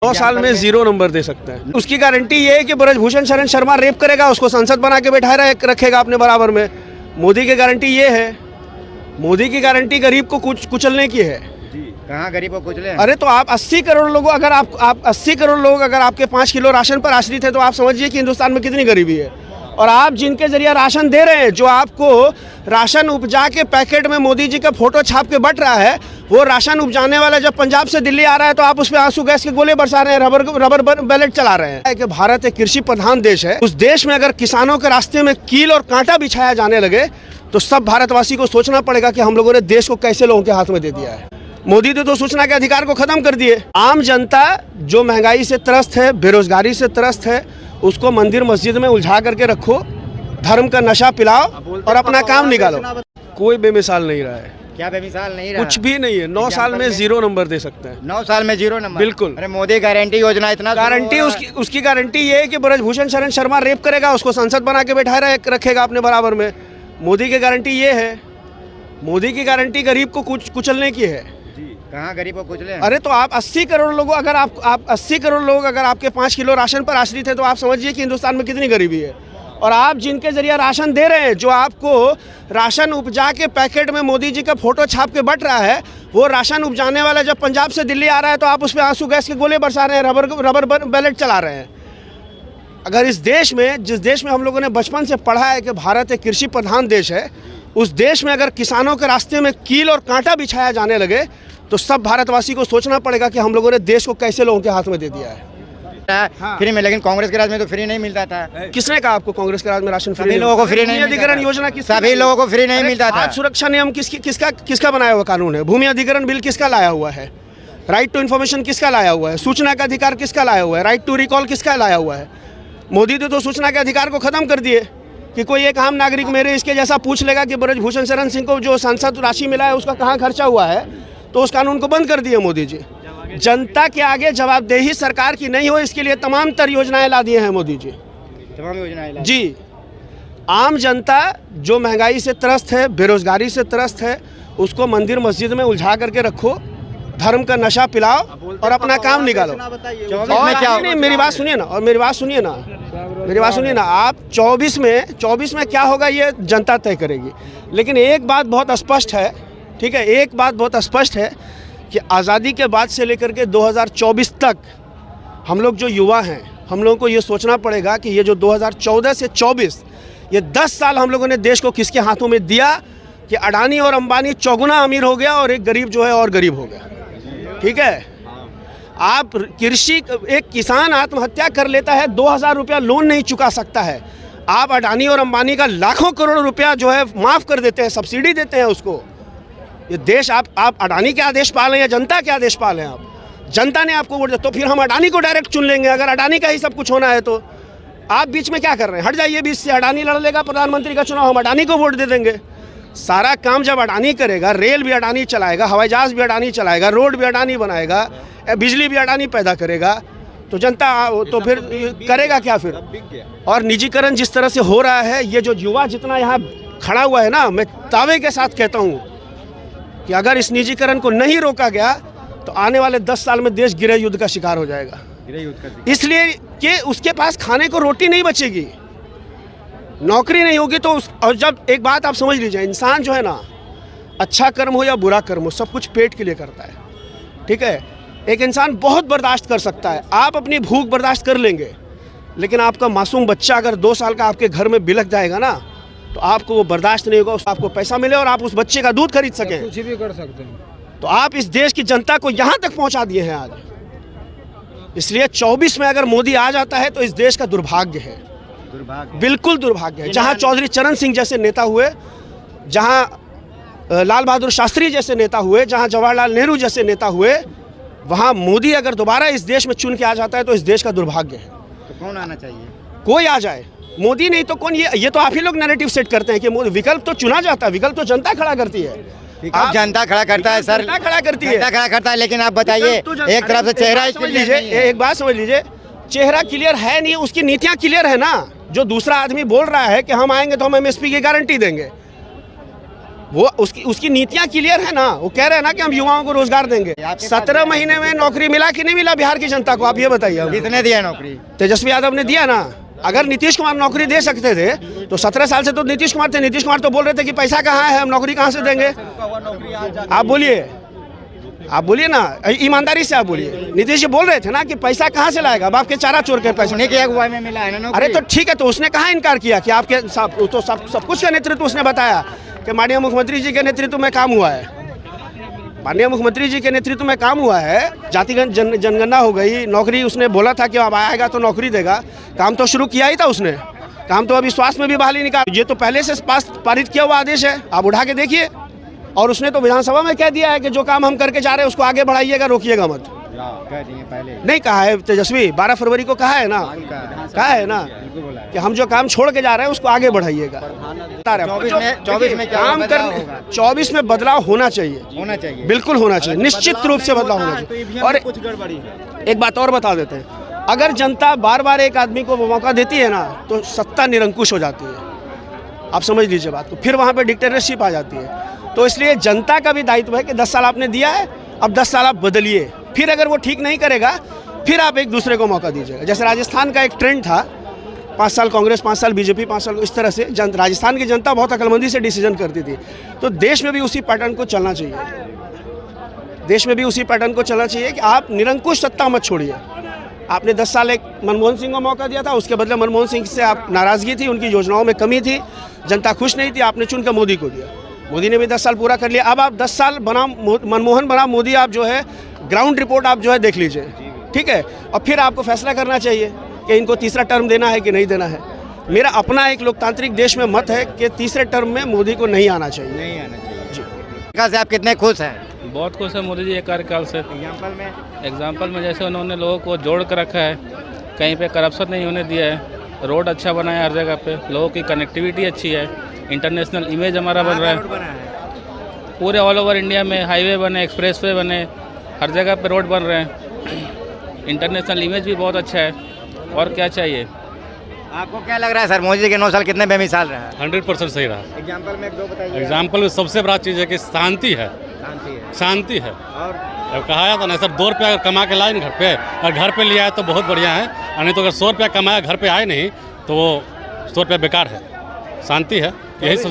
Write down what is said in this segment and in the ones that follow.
9 साल में 0 नंबर दे सकता है। उसकी गारंटी ये है कि ब्रजभूषण शरण शर्मा रेप करेगा, उसको संसद बना के बैठाए रखेगा अपने बराबर में। मोदी की गारंटी ये है, मोदी की गारंटी गरीब को कुचलने की है। कहाँ गरीब को कुचले? अरे तो आप 80 करोड़ लोगों, अगर आप 80 करोड़ लोग अगर आपके 5 किलो राशन पर आश्रित है तो आप समझिए कि हिंदुस्तान में कितनी गरीबी है। और आप जिनके जरिए राशन दे रहे हैं, जो आपको राशन उपजा के पैकेट में मोदी जी का फोटो छाप के बट रहा है, वो राशन उपजाने वाला जब पंजाब से दिल्ली आ रहा है तो आप उस पर आंसू गैस के गोले बरसा रहे हैं, रबर बैलेट चला रहे हैं। कि भारत एक कृषि प्रधान देश है, उस देश में अगर किसानों के रास्ते में कील और कांटा बिछाया जाने लगे तो सब भारतवासी को सोचना पड़ेगा कि हम लोगों ने देश को कैसे लोगों के हाथ में दे दिया है। मोदी ने तो सूचना के अधिकार को खत्म कर दिए। आम जनता जो महंगाई से त्रस्त है, बेरोजगारी से त्रस्त है, उसको मंदिर मस्जिद में उलझा करके रखो, धर्म का नशा पिलाओ और अपना काम निकालो। कोई बेमिसाल नहीं रहा है। क्या बेमिसाल नहीं रहा? कुछ भी नहीं है। 9 साल में 0 नंबर दे सकते हैं। 9 साल में 0 नंबर? बिल्कुल। अरे मोदी गारंटी योजना इतना गारंटी उसकी गारंटी ये है कि ब्रजभूषण शरण शर्मा रेप करेगा, उसको संसद बना के बैठाए रखेगा अपने बराबर में। मोदी की गारंटी ये है, मोदी की गारंटी गरीब को कुचलने की है। कहाँ गरीब को कुचले? अरे तो आप 80 करोड़ लोगों, अगर आप 80 करोड़ लोग अगर आपके 5 किलो राशन पर आश्रित है तो आप समझिए कि हिंदुस्तान में कितनी गरीबी है। और आप जिनके जरिए राशन दे रहे हैं, जो आपको राशन उपजा के पैकेट में मोदी जी का फोटो छाप के बट रहा है, वो राशन उपजाने वाला जब पंजाब से दिल्ली आ रहा है तो आप उस पर आंसू गैस के गोले बरसा रहे हैं, रबर बैलेट चला रहे हैं। अगर इस देश में, जिस देश में हम लोगों ने बचपन से पढ़ा है कि भारत एक कृषि प्रधान देश है, उस देश में अगर किसानों के रास्ते में कील और कांटा बिछाया जाने लगे तो सब भारतवासी को सोचना पड़ेगा कि हम लोगों ने देश को कैसे लोगों के हाथ में दे दिया है। फ्री में, लेकिन कांग्रेस के राज में तो फ्री नहीं मिलता था। किसने कहा आपको कांग्रेस के राज में राशन फ्री? सभी लोगों को फ्री नहीं मिलता। अधिग्रहण योजना सभी लोगों को फ्री नहीं मिलता था। सुरक्षा नियम किसका बनाया हुआ कानून है? भूमि अधिग्रहण बिल किसका लाया हुआ है? राइट टू इन्फॉर्मेशन किसका लाया हुआ है? सूचना का अधिकार किसका लाया हुआ है? राइट टू रिकॉल किसका लाया हुआ है? मोदी ने तो सूचना के अधिकार को खत्म कर दिए कि कोई एक आम नागरिक मेरे इसके जैसा पूछ लेगा कि ब्रजभूषण शरण सिंह को जो सांसद राशि मिला है उसका कहाँ खर्चा हुआ है, तो उस कानून को बंद कर दिए मोदी जी। जनता के आगे जवाबदेही सरकार की नहीं हो, इसके लिए तमाम तर योजनाएं ला दिए हैं मोदी जी। तमाम योजनाएं जी। आम जनता जो महंगाई से त्रस्त है, बेरोजगारी से त्रस्त है, उसको मंदिर मस्जिद में उलझा करके रखो, धर्म का नशा पिलाओ और अपना काम निकालो। और नहीं, मेरी बात सुनिए ना, और मेरी बात सुनिए ना, आप 24 में क्या होगा ये जनता तय करेगी। लेकिन एक बात बहुत स्पष्ट है, ठीक है, एक बात बहुत स्पष्ट है कि आज़ादी के बाद से लेकर के 2024 तक हम लोग जो युवा हैं, हम लोगों को ये सोचना पड़ेगा कि ये जो 2014 से 24 ये 10 साल हम लोगों ने देश को किसके हाथों में दिया कि अडानी और अंबानी चौगुना अमीर हो गया और एक गरीब जो है और गरीब हो गया। ठीक है, आप एक किसान आत्महत्या कर लेता है, 2000 रुपया लोन नहीं चुका सकता है, आप अडानी और अंबानी का लाखों करोड़ रुपया जो है माफ़ कर देते हैं, सब्सिडी देते हैं उसको। ये देश आप अडानी के आदेश पालें या जनता के आदेश पालें, आप जनता ने आपको वोट दिया तो फिर हम अडानी को डायरेक्ट चुन लेंगे। अगर अडानी का ही सब कुछ होना है तो आप बीच में क्या कर रहे हैं? हट जाइए बीच से। अडानी लड़ लेगा प्रधानमंत्री का चुनाव, हम अडानी को वोट दे देंगे। सारा काम जब अडानी करेगा, रेल भी अडानी चलाएगा, हवाई जहाज भी अडानी चलाएगा, रोड भी अडानी बनाएगा, बिजली भी अडानी पैदा करेगा, तो जनता तो फिर करेगा क्या फिर? और निजीकरण जिस तरह से हो रहा है, ये जो युवा जितना यहाँ खड़ा हुआ है ना, मैं दावे के साथ कहता हूँ कि अगर इस निजीकरण को नहीं रोका गया तो आने वाले 10 साल में देश गृह युद्ध का शिकार हो जाएगा। इसलिए कि उसके पास खाने को रोटी नहीं बचेगी, नौकरी नहीं होगी तो और जब एक बात आप समझ लीजिए, इंसान जो है ना, अच्छा कर्म हो या बुरा कर्म हो, सब कुछ पेट के लिए करता है। ठीक है, एक इंसान बहुत बर्दाश्त कर सकता है, आप अपनी भूख बर्दाश्त कर लेंगे, लेकिन आपका मासूम बच्चा अगर 2 साल का आपके घर में बिलख जाएगा ना, तो आपको वो बर्दाश्त नहीं होगा। आपको पैसा मिले और आप उस बच्चे का दूध खरीद सकें, कुछ भी कर सकते हैं। तो आप इस देश की जनता को यहाँ तक पहुँचा दिए हैं आज। इसलिए 24 में अगर मोदी आ जाता है तो इस देश का दुर्भाग्य है, बिल्कुल दुर्भाग्य है। जहाँ चौधरी चरण सिंह जैसे नेता हुए, जहाँ लाल बहादुर शास्त्री जैसे नेता हुए, जहाँ जवाहरलाल नेहरू जैसे नेता हुए, वहाँ मोदी अगर दोबारा इस देश में चुन के आ जाता है तो इस देश का दुर्भाग्य है। तो कौन आना चाहिए? कोई आ जाए, मोदी नहीं तो कौन। ये तो आप ही लोग नैरेटिव सेट करते हैं कि विकल्प तो चुना जाता है, विकल्प तो जनता खड़ा करती है। आप जनता खड़ा करता है सर, जनता खड़ा करती है, जनता खड़ा करता है, लेकिन आप बताइए, एक तरफ से चेहरा समझ लीजिए, एक बात समझ लीजिए, चेहरा क्लियर है नहीं, उसकी नीतियां क्लियर है ना। जो दूसरा आदमी बोल रहा है कि हम आएंगे तो हम एमएसपी की गारंटी देंगे, वो उसकी नीतियां क्लियर है ना। वो कह रहे हैं ना कि हम युवाओं को रोजगार देंगे। 17 महीने में नौकरी मिला कि नहीं मिला बिहार की जनता को, आप ये बताइए। किसने दिया नौकरी? तेजस्वी यादव ने दिया ना। अगर नीतीश कुमार नौकरी दे सकते थे तो 17 साल से तो नीतीश कुमार थे। नीतीश कुमार तो बोल रहे थे कि पैसा कहाँ है, हम नौकरी कहाँ से देंगे। आप बोलिए ना, ईमानदारी से आप बोलिए। नीतीश जी बोल रहे थे ना कि पैसा कहाँ से लाएगा, अब आपके चारा चोर के पैसा उन्हीं के अगुवाई में मिला है ना नौकरी। अरे तो ठीक है, तो उसने कहाँ इनकार किया कि आपके सब कुछ का नेतृत्व उसने बताया कि माननीय मुख्यमंत्री जी के नेतृत्व में काम हुआ है। माननीय मुख्यमंत्री जी के नेतृत्व में काम हुआ है। जातिगत जनगणना हो गई, नौकरी उसने बोला था कि अब आएगा तो नौकरी देगा। काम तो शुरू किया ही था उसने। काम तो अभी स्वास्थ्य में भी बहाली निकाल, ये तो पहले से पारित किया हुआ आदेश है, आप उठा के देखिए। और उसने तो विधानसभा में कह दिया है कि जो काम हम करके जा रहे हैं उसको आगे बढ़ाइएगा, रोकिएगा मत। पहले नहीं कहा है तेजस्वी, 12 फरवरी को कहा है ना, कहा है ना कि हम जो काम छोड़ के जा रहे हैं उसको आगे बढ़ाइएगा। 24 में क्या काम कर 24 में बदलाव होना चाहिए, बिल्कुल होना चाहिए, निश्चित रूप से बदलाव होना चाहिए। और कुछ गड़बड़ी है। एक बात और बता देते हैं, अगर जनता बार बार एक आदमी को मौका देती है ना तो सत्ता निरंकुश हो जाती है। आप समझ लीजिए बात को, फिर वहाँ पे डिक्टेटरशिप आ जाती है। तो इसलिए जनता का भी दायित्व है कि 10 साल आपने दिया है, अब 10 साल आप बदलिए। फिर अगर वो ठीक नहीं करेगा फिर आप एक दूसरे को मौका दीजिएगा। जैसे राजस्थान का एक ट्रेंड था, 5 साल कांग्रेस, 5 साल बीजेपी, 5 साल, इस तरह से राजस्थान की जनता बहुत अक्लमंदी से डिसीजन करती थी। तो देश में भी उसी पैटर्न को चलना चाहिए, देश में भी उसी पैटर्न को चलना चाहिए कि आप निरंकुश सत्ता मत छोड़िए। आपने 10 साल एक मनमोहन सिंह को मौका दिया था, उसके बदले मनमोहन सिंह से आप नाराज़गी थी, उनकी योजनाओं में कमी थी, जनता खुश नहीं थी, आपने चुनकर मोदी को दिया। मोदी ने भी 10 साल पूरा कर लिया। अब आप 10 साल बनाम मनमोहन बनाम मोदी, आप जो है ग्राउंड रिपोर्ट आप जो है देख लीजिए, ठीक है। और फिर आपको फैसला करना चाहिए कि इनको तीसरा टर्म देना है कि नहीं देना है। मेरा अपना एक लोकतांत्रिक देश में मत है कि तीसरे टर्म में मोदी को नहीं आना चाहिए। नहीं आना चाहिए जी। से आप कितने खुश हैं? बहुत खुश है मोदी जी के कार्यकाल से। एग्जाम्पल में जैसे उन्होंने लोगों को जोड़ कर रखा है, कहीं पे करप्शन नहीं होने दिया है, रोड अच्छा बनाया हर जगह पे, लोगों की कनेक्टिविटी अच्छी है, इंटरनेशनल इमेज हमारा बन रहा है। पूरे ऑल ओवर इंडिया में हाईवे बने, एक्सप्रेसवे बने, हर जगह पे रोड बन रहे हैं, इंटरनेशनल इमेज भी बहुत अच्छा है। और क्या चाहिए? आपको क्या लग रहा है सर, मोदी जी के 9 साल कितने बेमिसाल रहा? 100% सही रहा। एग्जाम्पल में 2 बताइए। एग्जाम्पल में सबसे बड़ा चीज़ है कि शांति है, शांति है। और अब कहा जाता ना सर, 2 रुपया अगर कमा के लाए ना घर पे, और घर पे लिया है तो बहुत बढ़िया है, और नहीं तो अगर 100 रुपया कमाया घर पे आए नहीं तो वो 100 रुपया बेकार है। शांति है, यही सब।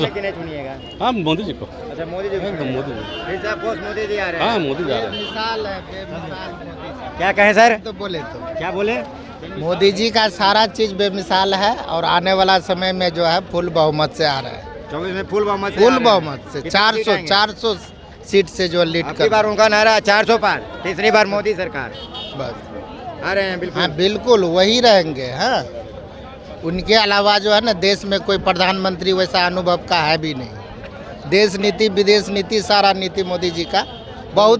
हाँ, मोदी जी को। अच्छा, मोदी जी को। मोदी जी, फिर से आपको मोदी जी आ रहे हैं? हाँ मोदी जा रहे हैं। क्या कहें सर? तो बोले तो क्या बोले? मोदी जी का सारा चीज़ बेमिसाल है और आने वाला समय में जो है फुल बहुमत से आ रहा है। 24 में फुल बहुमत से 400 सीट से जो लीड कर। बार उनका नारा 400 पार, तीसरी बार मोदी सरकार बस आ रहे हैं। बिल्कुल, हाँ बिल्कुल वही रहेंगे। हाँ, उनके अलावा जो है ना देश में कोई प्रधानमंत्री वैसा अनुभव का है भी नहीं। देश नीति, विदेश नीति, सारा नीति मोदी जी का बहुत